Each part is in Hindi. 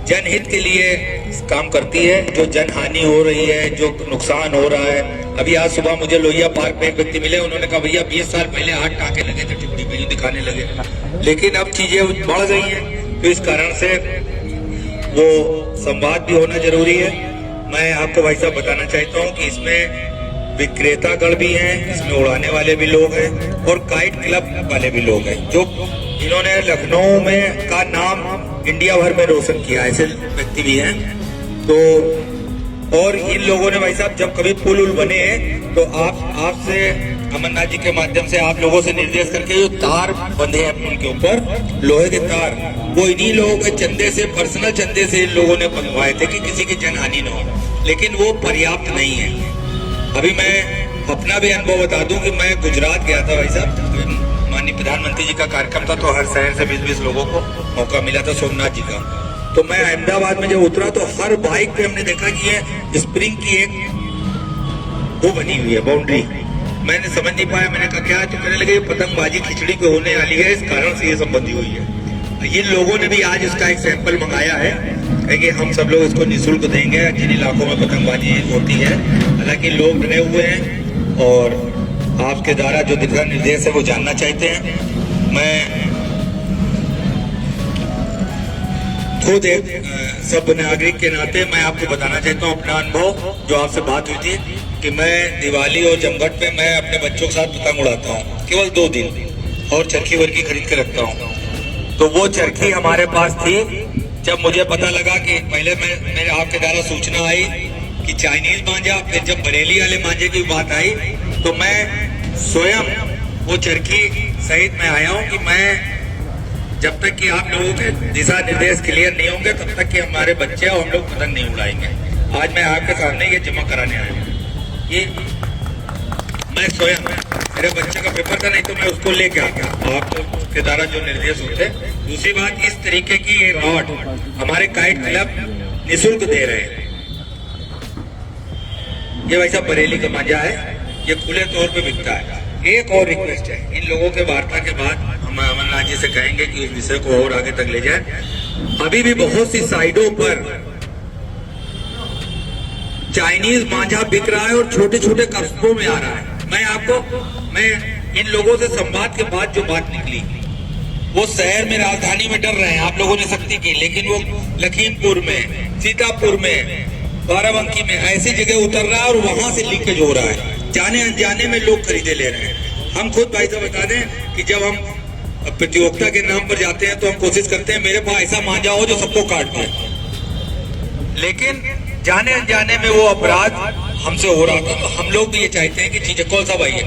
जनहित के लिए काम करती है। जो जनहानि हो रही है, जो नुकसान हो रहा है, अभी आज सुबह मुझे लोहिया पार्क में एक व्यक्ति मिले, उन्होंने कहा भैया 20 साल पहले 8 टाँके लगे थे, टिप्पणी पे दिखाने लगे, लेकिन अब चीजें बढ़ गई हैं, तो इस कारण से वो संवाद भी होना जरूरी है। मैं आपको भाई साहब बताना चाहता हूँ कि इसमें विक्रेतागण भी हैं, इसमें उड़ाने वाले भी लोग हैं और काइट क्लब वाले भी लोग हैं, जो इन्होंने लखनऊ में का नाम इंडिया भर में रोशन किया, ऐसे व्यक्ति भी हैं। तो और इन लोगों ने भाई साहब जब कभी पुल उल बने हैं तो आपसे अमरनाथ जी के माध्यम से आप लोगों से निर्देश करके जो तार बंधे हैं पुल के ऊपर, लोहे के तार, वो इन्हीं लोगों के चंदे से, पर्सनल चंदे से इन लोगों ने बनवाए थे कि किसी की जनहानि न हो, लेकिन वो पर्याप्त नहीं है। अभी मैं अपना भी अनुभव बता दूं कि मैं गुजरात गया था भाई साहब, माननीय प्रधानमंत्री जी का कार्यक्रम था, तो हर शहर से 20-20 लोगों को मौका मिला था सोमनाथ जी का। तो मैं अहमदाबाद में जब उतरा तो हर बाइक पे हमने देखा कि ये स्प्रिंग की एक वो बनी हुई है बाउंड्री। मैंने समझ नहीं पाया, मैंने कहा क्या, तो कहने लगे पतंगबाजी खिचड़ी पे होने वाली है, इस कारण से ये सब बंधी हुई है। ये लोगों ने भी आज इसका एक सैंपल मंगाया है कि हम सब लोग इसको निःशुल्क देंगे जिन इलाकों में पतंगबाजी होती है। हालांकि लोग डरे हुए हैं और आपके द्वारा जो दिशा निर्देश है वो जानना चाहते हैं। मैं खुद एक सब नागरिक के नाते मैं आपको बताना चाहता हूँ अपना अनुभव, जो आपसे बात हुई थी कि मैं दिवाली और जमघट पे मैं अपने बच्चों के साथ पतंग उड़ाता हूँ केवल 2 दिन, और चरखी वर्की खरीद के रखता हूँ। तो वो चरखी हमारे पास थी जब मुझे पता लगा कि पहले मेरे आपके द्वारा सूचना आई कि चाइनीज मांझा, फिर जब बरेली वाले मांझे की बात आई तो मैं स्वयं वो चरखी सहित मैं आया हूँ कि मैं जब तक कि आप लोगों के दिशा निर्देश क्लियर नहीं होंगे तब तक कि हमारे बच्चे और हम लोग पतंग नहीं उड़ाएंगे। आज मैं आपके सामने ये जमा कराने आया हूँ। ये मैं स्वयं, मेरे बच्चे का पेपर था, नहीं तो मैं उसको लेके आ गया आपके द्वारा जो निर्देश होते। दूसरी बात, इस तरीके की ये रॉड हमारे काइट क्लब निःशुल्क दे रहे हैं। ये वैसा बरेली का मांझा है, ये खुले तौर पे बिकता है। एक और रिक्वेस्ट है, इन लोगों के वार्ता के बाद हम अमरनाथ जी से कहेंगे कि उस विषय को और आगे तक ले जाए। अभी भी बहुत सी साइडों पर चाइनीज मांझा बिक रहा है और छोटे छोटे कस्बों में आ रहा है। मैं इन लोगों से संवाद के बाद जो बात निकली, वो शहर में राजधानी में डर रहे हैं आप लोगों ने सख्ती की, लेकिन वो लखीमपुर में, सीतापुर में, बाराबंकी में ऐसी जगह उतर रहा है और वहां से लीकेज हो रहा है। जाने अनजाने में लोग खरीदे ले रहे हैं। हम खुद भाई साहब बता दें कि जब हम प्रतियोगिता के नाम पर जाते हैं तो हम कोशिश करते हैं मेरे पास ऐसा मांझा हो जो सबको काट दे, लेकिन जाने अनजाने में वो अपराध हमसे हो रहा था। तो हम लोग भी ये चाहते हैं कि चीजें, कौल साहब आइए,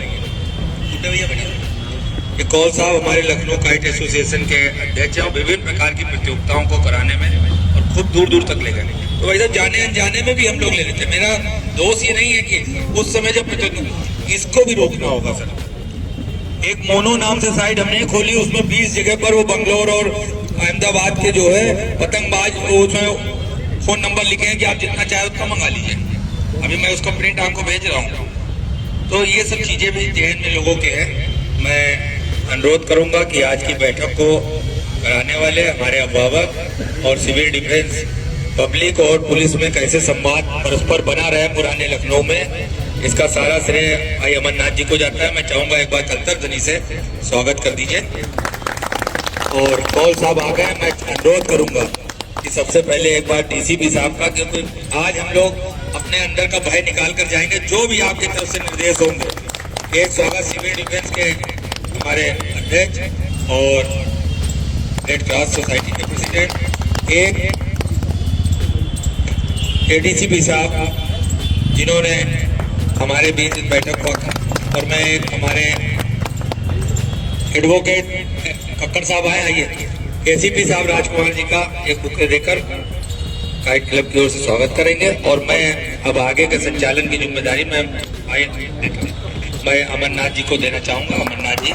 ये कौल साहब हमारे लखनऊ काइट एसोसिएशन के अध्यक्ष हैं और विभिन्न प्रकार की प्रतियोगिताओं को कराने में और खूब दूर दूर तक ले गए। तो भाई साहब जाने अनजाने में भी हम लोग ले लेते हैं। मेरा दोष ये नहीं है कि उस समय जब इसको भी रोकना होगा सर। एक मोनो नाम से साइट हमने खोली, उसमें 20 जगह पर वो बंगलोर और अहमदाबाद के जो है पतंगबाज, उसमें फोन नंबर लिखे हैं कि आप जितना चाहे उतना मंगा लीजिए। अभी मैं उसका प्रिंट आपको भेज रहा हूँ। तो ये सब चीजें भी जहन में लोगों के हैं। मैं अनुरोध करूंगा कि आज की बैठक को कराने वाले हमारे अभिभावक और सिविल डिफेंस, पब्लिक और पुलिस में कैसे संवाद परस्पर बना रहे पुराने लखनऊ में, इसका सारा श्रेय भाई अमरनाथ जी को जाता है। मैं चाहूंगा एक बार अंतर्ध्वनि से स्वागत कर दीजिए। और कौल साहब आ गए, मैं अनुरोध करूंगा कि सबसे पहले एक बार डीसीपी साहब का, क्योंकि आज हम लोग अपने अंदर का भय निकाल कर जाएंगे। जो भी आपकी तरफ से निर्देश होंगे, एक स्वागत सिविल डिफेंस के हमारे अध्यक्ष और रेड क्रॉस सोसाइटी के प्रेसिडेंट, एक एडीसीपी साहब जिन्होंने हमारे बीच इस बैठक को, और मैं एक हमारे एडवोकेट कक्कड़ साहब आइए, एसीपी साहब राजकुमार जी का एक बुके देकर काइट क्लब की ओर से स्वागत करेंगे। और मैं अब आगे के संचालन की जिम्मेदारी मैं अमरनाथ जी को देना चाहूंगा। अमरनाथ जी।